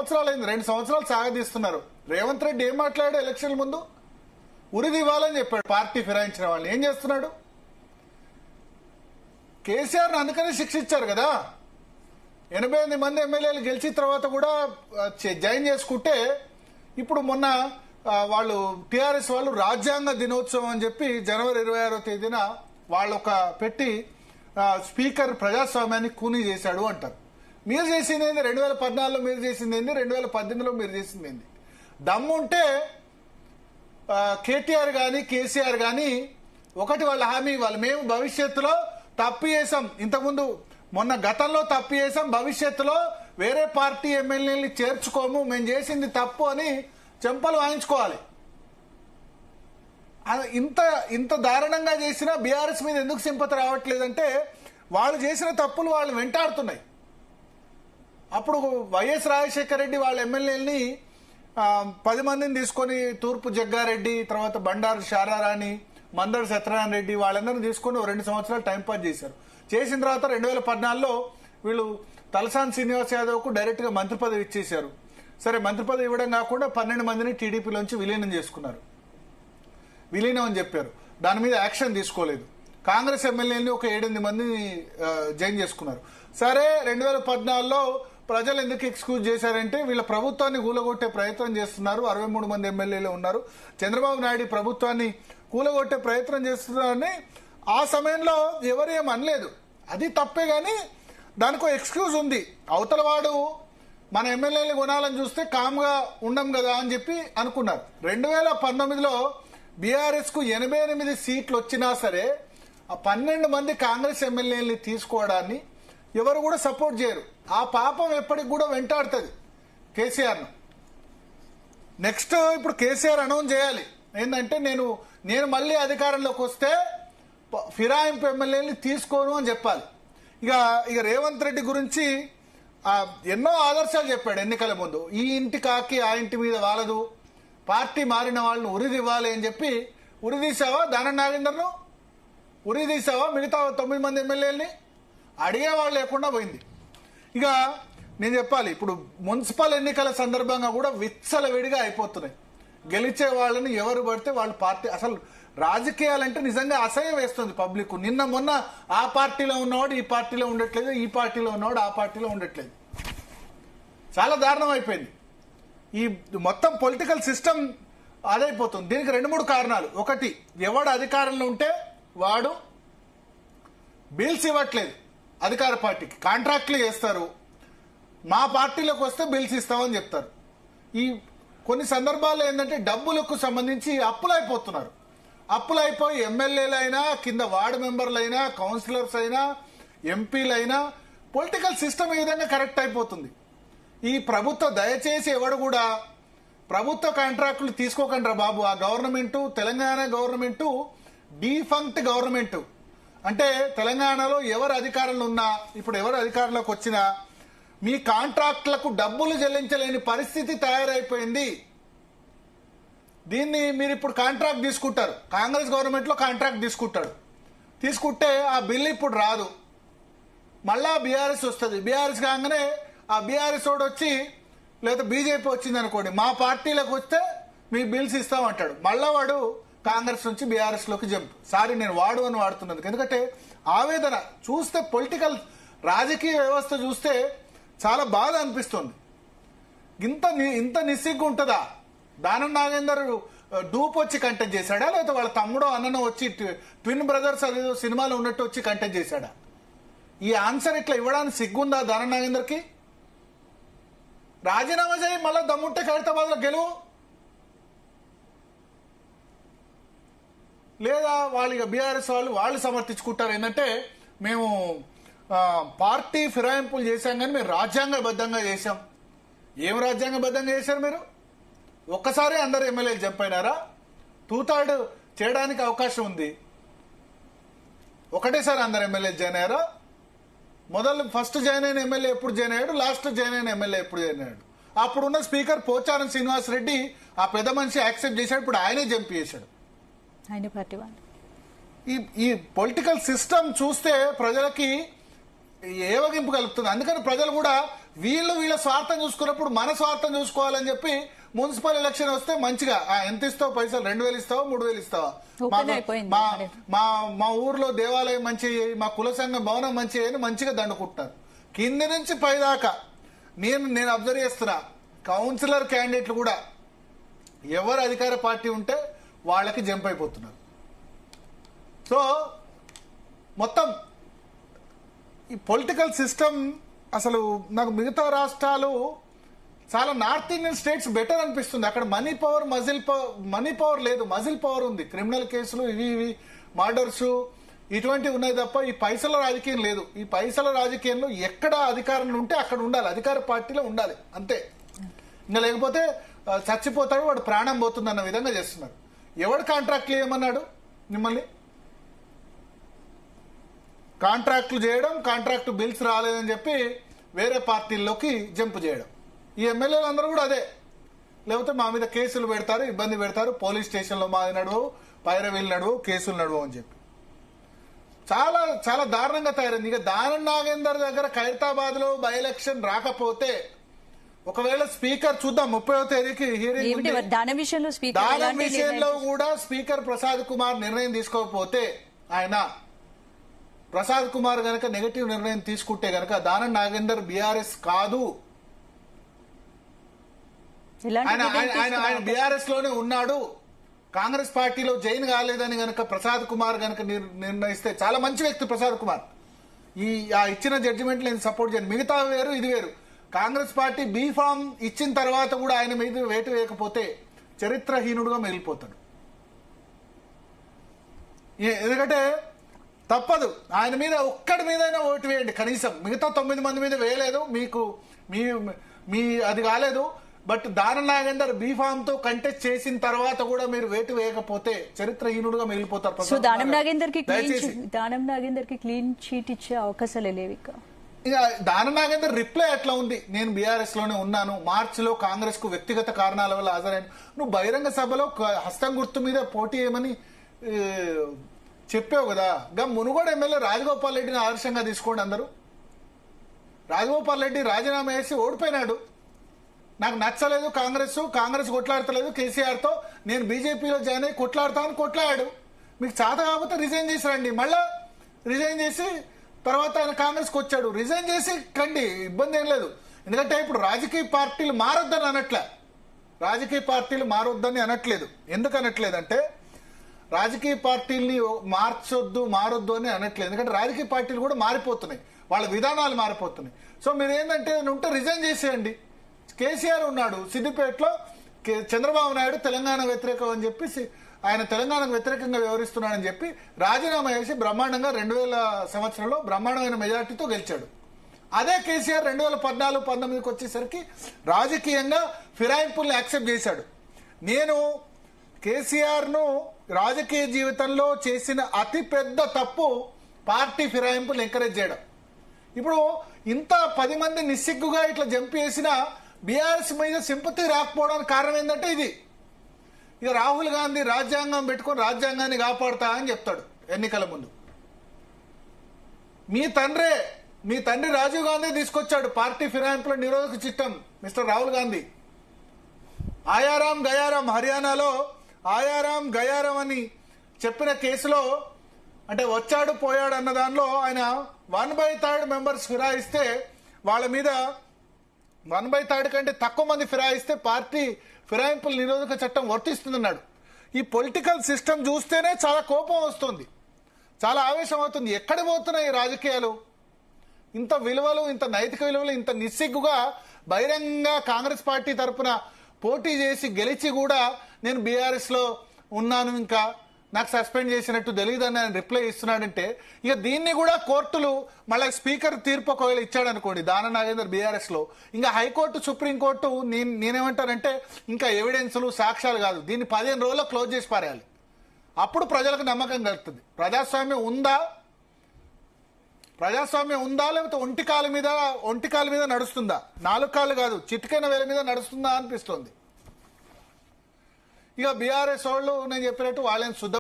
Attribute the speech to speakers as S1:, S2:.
S1: సంవత్సరాలైంది, 2 సంవత్సరాలు సాగదీస్తున్నారు. రేవంత్ రెడ్డి ఏం మాట్లాడాడు ఎలక్షన్ ముందు? ఉరిది ఇవ్వాలని చెప్పాడు. పార్టీ ఫిరాయించిన వాళ్ళని ఏం చేస్తున్నాడు? కేసీఆర్ అందుకనే శిక్షించారు కదా. 88 మంది ఎమ్మెల్యేలు గెలిచిన తర్వాత కూడా జాయిన్ చేసుకుంటే ఇప్పుడు మొన్న వాళ్ళు టీఆర్ఎస్ వాళ్ళు రాజ్యాంగ దినోత్సవం అని చెప్పి జనవరి 26వ తేదీన వాళ్ళు ఒక పెట్టి స్పీకర్ ప్రజాస్వామ్యాన్ని కూనీ చేశాడు అంటారు. మీరు చేసింది ఏంది? 2014లో మీరు చేసింది ఏంది? 2018లో మీరు చేసింది ఏంది? దమ్ముంటే కేటీఆర్ గాని కేసీఆర్ గాని ఒకటి వాళ్ళ హామీ ఇవ్వాలి, మేము భవిష్యత్తులో తప్పు చేసాం, ఇంతకుముందు మొన్న గతంలో తప్పు చేసాం, భవిష్యత్తులో వేరే పార్టీ ఎమ్మెల్యేని చేర్చుకోము, మేము చేసింది తప్పు అని చెంపలు వాయించుకోవాలి. ఇంత దారుణంగా చేసినా బీఆర్ఎస్ మీద ఎందుకు సింపతి రావట్లేదంటే వాళ్ళు చేసిన తప్పులు వాళ్ళు వెంటాడుతున్నాయి. అప్పుడు వైఎస్ రాజశేఖర రెడ్డి వాళ్ళ ఎమ్మెల్యేలని 10 మందిని తీసుకొని తూర్పు జగ్గారెడ్డి, తర్వాత బండారు శారారాణి, మందడి సత్యనారాయణ రెడ్డి వాళ్ళందరినీ తీసుకొని 2 సంవత్సరాలు టైంపాస్ చేశారు. చేసిన తర్వాత 2014లో వీళ్ళు తలసాని శ్రీనివాస్ యాదవ్కు డైరెక్ట్ గా మంత్రి పదవి ఇచ్చేశారు. సరే, మంత్రి పదవి ఇవ్వడం కాకుండా 12 మందిని టీడీపీలోంచి విలీనం చేసుకున్నారు. విలీనం అని చెప్పారు, దాని మీద యాక్షన్ తీసుకోలేదు. కాంగ్రెస్ ఎమ్మెల్యేని ఒక 7-8 మందిని జాయిన్ చేసుకున్నారు. సరే, 2014లో ప్రజలు ఎందుకు ఎక్స్క్యూజ్ చేశారంటే వీళ్ళ ప్రభుత్వాన్ని కూలగొట్టే ప్రయత్నం చేస్తున్నారు, 63 మంది ఎమ్మెల్యేలు ఉన్నారు, చంద్రబాబు నాయుడు ప్రభుత్వాన్ని కూలగొట్టే ప్రయత్నం చేస్తున్నారని ఆ సమయంలో ఎవరు ఏం అనలేదు. అది తప్పే గాని దానికో ఎక్స్క్యూజ్ ఉంది. అవతల వాడు మన ఎమ్మెల్యేలు కొనాలని చూస్తే కామ్గా ఉండం కదా అని చెప్పి అనుకున్నారు. 2019లో బీఆర్ఎస్ కు 88 సీట్లు వచ్చినా సరే ఆ 12 మంది కాంగ్రెస్ ఎమ్మెల్యేలని తీసుకోవడాన్ని ఎవరు కూడా సపోర్ట్ చేయరు. ఆ పాపం ఎప్పటికి కూడా వెంటాడుతుంది కేసీఆర్ను. నెక్స్ట్ ఇప్పుడు కేసీఆర్ అనౌన్స్ చేయాలి ఏంటంటే నేను మళ్ళీ అధికారంలోకి వస్తే ఫిరాయింపు ఎమ్మెల్యేని తీసుకోను అని చెప్పాలి. ఇక రేవంత్ రెడ్డి గురించి ఎన్నో ఆదర్శాలు చెప్పాడు ఎన్నికల ముందు. ఈ ఇంటి కాకి ఆ ఇంటి మీద వాలదు, పార్టీ మారిన వాళ్ళని ఉరిదివ్వాలి అని చెప్పి ఉరిదీసావా? దానం నాగేందర్ను ఉరిదీసావా? మిగతా 9 మంది ఎమ్మెల్యేలని అడిగేవాళ్ళు లేకుండా పోయింది. ఇక నేను చెప్పాలి, ఇప్పుడు మున్సిపల్ ఎన్నికల సందర్భంగా కూడా విచ్చలవిడిగా అయిపోతున్నాయి. గెలిచే వాళ్ళని ఎవరు పడితే వాళ్ళు పార్టీ, అసలు రాజకీయాలంటే నిజంగా అసహ్యం వేస్తుంది పబ్లిక్. నిన్న మొన్న ఆ పార్టీలో ఉన్నవాడు ఈ పార్టీలో ఉండట్లేదు, ఈ పార్టీలో ఉన్నవాడు ఆ పార్టీలో ఉండట్లేదు. చాలా దారుణం అయిపోయింది. ఈ మొత్తం పొలిటికల్ సిస్టమ్ అదైపోతుంది. దీనికి 2-3 కారణాలు. ఒకటి, ఎవడు అధికారంలో ఉంటే వాడు బిల్స్ ఇవ్వట్లేదు అధికార పార్టీకి, కాంట్రాక్ట్లు చేస్తారు, మా పార్టీలోకి వస్తే బిల్స్ ఇస్తామని చెప్తారు. ఈ కొన్ని సందర్భాల్లో ఏంటంటే డబ్బులకు సంబంధించి అప్పులైపోతున్నారు. అప్పులైపోయి ఎమ్మెల్యేలైనా, కింద వార్డు మెంబర్లైనా, కౌన్సిలర్స్ అయినా, ఎంపీలైనా, పొలిటికల్ సిస్టమ్ ఈ విధంగా కరెక్ట్ అయిపోతుంది. ఈ ప్రభుత్వం దయచేసి ఎవడు కూడా ప్రభుత్వ కాంట్రాక్టులు తీసుకోకండి బాబు. ఆ government, Telangana government defunct government. అంటే తెలంగాణలో ఎవరు అధికారంలో ఉన్నా, ఇప్పుడు ఎవరు అధికారంలోకి వచ్చినా మీ కాంట్రాక్టులకు డబ్బులు చెల్లించలేని పరిస్థితి తయారైపోయింది. దీన్ని మీరు ఇప్పుడు కాంట్రాక్ట్ తీసుకుంటారు, కాంగ్రెస్ గవర్నమెంట్ లో కాంట్రాక్ట్ తీసుకుంటే ఆ బిల్లు ఇప్పుడు రాదు, మళ్ళా బీఆర్ఎస్ వస్తుంది. బీఆర్ఎస్ కాగానే ఆ బీఆర్ఎస్ వాడు వచ్చి, లేదా బీజేపీ వచ్చింది అనుకోండి, మా పార్టీలోకి వస్తే మీ బిల్స్ ఇస్తామంటాడు. మళ్ళా వాడు కాంగ్రెస్ నుంచి బీఆర్ఎస్ లోకి జంప్. సారీ, నేను వాడు అని వాడుతున్నది ఎందుకంటే ఆవేదన చూస్తే, పొలిటికల్ రాజకీయ వ్యవస్థ చూస్తే చాలా బాధ అనిపిస్తుంది. ఇంత నిస్సిగ్గు ఉంటుందా? దానం నాగేందర్ డూప్ వచ్చి కంటెంట్ చేశాడా, లేకపోతే వాళ్ళ తమ్ముడో అన్ననో వచ్చి ట్విన్ బ్రదర్స్ అదేదో సినిమాలో ఉన్నట్టు వచ్చి కంటెంట్ చేశాడా? ఈ ఆన్సర్ ఇట్లా ఇవ్వడానికి సిగ్గుందా దానం నాగేందర్కి? రాజీనామా చేయి, మళ్ళీ దమ్ముంటే ఖైరతాబాద్ లో గెలువు. లేదా వాళ్ళు బీఆర్ఎస్ వాళ్ళు సమర్థించుకుంటారు ఏంటంటే మేము పార్టీ ఫిరాయింపులు చేశాం కానీ మేము రాజ్యాంగబద్ధంగా చేశాం. ఏం రాజ్యాంగబద్ధంగా చేశారు మీరు? ఒక్కసారి అందరు ఎమ్మెల్యేలు చంపైనారా? 2/3 చేయడానికి అవకాశం ఉంది. ఒకటేసారి అందరు ఎమ్మెల్యేలు జాయిన్ అయ్యారా? ఫస్ట్ జాయిన్ అయిన ఎమ్మెల్యే ఎప్పుడు జాయిన్ అయ్యాడు, లాస్ట్ జాయిన్ అయిన ఎమ్మెల్యే ఎప్పుడు జాయిన్ అయ్యాడు? అప్పుడున్న స్పీకర్ పోచారం శ్రీనివాస్ రెడ్డి ఆ పెద్ద మనిషి యాక్సెప్ట్ చేశాడు, ఇప్పుడు ఆయనే జంప్ చేశాడు.
S2: ఆయన పార్టీ వాళ్ళు
S1: ఈ పొలిటికల్ సిస్టమ్ చూస్తే ప్రజలకి ఏవగింపు కలుపుతుంది. అందుకని ప్రజలు కూడా వీళ్ళ స్వార్థం చూసుకున్నప్పుడు మన స్వార్థం చూసుకోవాలని చెప్పి మున్సిపల్ ఎలక్షన్ వస్తే మంచిగా ఎంత ఇస్తావు పైసలు, 2,000 ఇస్తావా 3,000 ఇస్తావా, మా ఊర్లో దేవాలయం మంచి, మా కుల సంఘం భవనం మంచి అని మంచిగా దండుకుంటున్నారు. కింది నుంచి పైదాకా నేను అబ్జర్వ్ చేస్తున్నా, కౌన్సిలర్ క్యాండిడేట్లు కూడా ఎవరు అధికార పార్టీ ఉంటే వాళ్ళకి జంప్ అయిపోతున్నారు. సో మొత్తం ఈ పొలిటికల్ సిస్టమ్ అసలు నాకు మిగతా రాష్ట్రాలు చాలా నార్త్ ఇండియన్ స్టేట్స్ బెటర్ అనిపిస్తుంది. అక్కడ మనీ పవర్ లేదు, మజిల్ పవర్ ఉంది. క్రిమినల్ కేసులు ఇవి మర్డర్స్ ఇటువంటివి ఉన్నాయి తప్ప ఈ పైసల రాజకీయం లేదు. ఈ పైసల రాజకీయంలో ఎక్కడ అధికారంలో ఉంటే అక్కడ ఉండాలి, అధికార పార్టీలో ఉండాలి అంతే. ఇంకా లేకపోతే చచ్చిపోతాడు, వాడు ప్రాణం పోతుంది అన్న విధంగా చేస్తున్నారు. ఎవడు కాంట్రాక్ట్లు చేయమన్నాడు మిమ్మల్ని? కాంట్రాక్టులు చేయడం, కాంట్రాక్టు బిల్స్ రాలేదని చెప్పి వేరే పార్టీల్లోకి జంప్ చేయడం. ఈ ఎమ్మెల్యేలు అందరూ కూడా అదే. లేకపోతే మా మీద కేసులు పెడతారు, ఇబ్బంది పెడతారు, పోలీస్ స్టేషన్లో మాది నడువు, పైరవీలు నడువు, కేసులు నడువు అని చెప్పి చాలా చాలా దారుణంగా తయారైంది. ఇక దానం నాగేందర్ దగ్గర ఖైరతాబాద్ లో బై ఎలక్షన్ రాకపోతే, ఒకవేళ స్పీకర్ చూద్దాం 30వ తేదీకి హియరింగ్, దానం విషయంలో కూడా స్పీకర్ ప్రసాద్ కుమార్ నిర్ణయం తీసుకోకపోతే, ఆయన ప్రసాద్ కుమార్ గనక నెగటివ్ నిర్ణయం తీసుకుంటే గనక దానం నాగేందర్ బీఆర్ఎస్ కాదు, ఆయన బీఆర్ఎస్ లోనే ఉన్నాడు, కాంగ్రెస్ పార్టీలో జైన్ కాలేదని గనక ప్రసాద్ కుమార్ గనక నిర్ణయిస్తే, చాలా మంచి వ్యక్తి ప్రసాద్ కుమార్, ఇచ్చిన జడ్జిమెంట్ నేను సపోర్ట్ చేయను. మిగతా వేరు ఇది వేరు. కాంగ్రెస్ పార్టీ బీ ఫామ్ ఇచ్చిన తర్వాత కూడా ఆయన మీద వేటు వేయకపోతే చరిత్రహీనుడుగా మిగిలిపోతాడు. ఎందుకంటే తప్పదు, ఆయన మీద ఒక్కడి మీదైనా ఓటు వేయండి కనీసం. మిగతా 9 మంది మీద వేయలేదు, మీకు మీ అది కాలేదు. బట్ దానం నాగేందర్ బీఫామ్ తో కంటెస్ట్ చేసిన తర్వాత కూడా మీరు వేటు వేయకపోతే చరిత్రహీనుడుగా మిగిలిపోతారు.
S2: సో దానం నాగేందర్ కి క్లీన్ చీట్ ఇచ్చే అవకాశాలే లేవు.
S1: ఇక దానం నాగేందర్ రిప్లై అట్లా ఉంది, నేను బీఆర్ఎస్ లోనే ఉన్నాను, మార్చిలో కాంగ్రెస్ కు వ్యక్తిగత కారణాల వల్ల హాజరైన. నువ్వు బహిరంగ సభలో హస్తం గుర్తు మీద పోటీ చేయమని చెప్పావు కదా. మునుగోడు ఎమ్మెల్యే రాజగోపాల్ రెడ్డిని ఆదర్శంగా తీసుకోండి అందరూ. రాజగోపాల్ రెడ్డి రాజీనామా చేసి ఓడిపోయినాడు. నాకు నచ్చలేదు కాంగ్రెస్ కొట్లాడతలేదు కేసీఆర్ తో, నేను బీజేపీలో జాయిన్ అయ్యి కొట్లాడతామని కొట్లాడాడు. మీకు చేత కాకపోతే రిజైన్ చేసి రండి. మళ్ళా రిజైన్ చేసి తర్వాత ఆయన కాంగ్రెస్కి వచ్చాడు. రిజైన్ చేసి కండి, ఇబ్బంది ఏం లేదు. ఎందుకంటే ఇప్పుడు రాజకీయ పార్టీలు మారొద్దని అనట్లే, రాజకీయ పార్టీలు మారొద్దని అనట్లేదు. ఎందుకు అనట్లేదంటే రాజకీయ పార్టీల్ని మారొద్దు అని అనట్లేదు. ఎందుకంటే రాజకీయ పార్టీలు కూడా మారిపోతున్నాయి, వాళ్ళ విధానాలు మారిపోతున్నాయి. సో మీరు ఏంటంటే ఉంటే రిజైన్ చేసేయండి. కేసీఆర్ ఉన్నాడు సిద్దిపేటలో, చంద్రబాబు నాయుడు తెలంగాణ వ్యతిరేకం అని చెప్పి ఆయన తెలంగాణకు వ్యతిరేకంగా వ్యవహరిస్తున్నాడని చెప్పి రాజీనామా చేసి బ్రహ్మాండంగా 2000 సంవత్సరంలో బ్రహ్మాండమైన మెజార్టీతో గెలిచాడు. అదే కేసీఆర్ 2014-19కి వచ్చేసరికి రాజకీయంగా ఫిరాయింపుల్ని యాక్సెప్ట్ చేశాడు. నేను కేసీఆర్ ను రాజకీయ జీవితంలో చేసిన అతి పెద్ద తప్పు పార్టీ ఫిరాయింపులు ఎంకరేజ్ చేయడం. ఇప్పుడు ఇంత 10 మంది నిస్సిగ్గుగా ఇట్లా జంప్ చేసిన బీఆర్ఎస్ మీద సింపతి రాకపోవడానికి కారణం ఏంటంటే ఇది. ఇక రాహుల్ గాంధీ రాజ్యాంగం పెట్టుకొని రాజ్యాంగాన్ని కాపాడుతా అని చెప్తాడు ఎన్నికల ముందు. మీ తండ్రి రాజీవ్ గాంధీ తీసుకొచ్చాడు పార్టీ ఫిరాయింపుల నిరోధక చట్టం, మిస్టర్ రాహుల్ గాంధీ. ఆయారాం గయారాం, హర్యానాలో ఆయారాం గయారాం అని చెప్పిన కేసులో, అంటే వచ్చాడు పోయాడు అన్న దానిలో ఆయన 1/3 మెంబర్స్ ఫిరాయిస్తే వాళ్ళ మీద 1/3 కంటే తక్కువ మంది ఫిరాయిస్తే పార్టీ ఫిరాయింపుల నిరోధక చట్టం వర్తిస్తుందన్నాడు. ఈ పొలిటికల్ సిస్టమ్ చూస్తేనే చాలా కోపం వస్తుంది, చాలా ఆవేశం అవుతుంది. ఎక్కడ పోతున్నాయి ఈ రాజకీయాలు? ఇంత విలువలు, ఇంత నైతిక విలువలు, ఇంత నిస్సిగ్గుగా బహిరంగంగా కాంగ్రెస్ పార్టీ తరఫున పోటీ చేసి గెలిచి కూడా నేను బీఆర్ఎస్ లో ఉన్నాను, ఇంకా నాకు సస్పెండ్ చేసినట్టు తెలియదని ఆయన రిప్లై ఇస్తున్నాడంటే, ఇక దీన్ని కూడా కోర్టులు మళ్ళీ స్పీకర్ తీర్పు ఒకవేళ ఇచ్చాడు అనుకోండి దానం నాగేందర్ బీఆర్ఎస్ లో, ఇంకా హైకోర్టు సుప్రీంకోర్టు నేనేమంటానంటే ఇంకా ఎవిడెన్సులు సాక్ష్యాలు కాదు, దీన్ని 15 రోజుల్లో క్లోజ్ చేసి పారేయాలి. అప్పుడు ప్రజలకు నమ్మకం కలుగుతుంది. ప్రజాస్వామ్యం ఉందా లేకపోతే ఒంటి కాలు మీద నడుస్తుందా, 4 కాళ్ళు కాదు చిటికైన వేల మీద నడుస్తుందా అనిపిస్తుంది. ఇక బీఆర్ఎస్ వాళ్ళు నేను చెప్పినట్టు వాళ్ళని శుద్ధ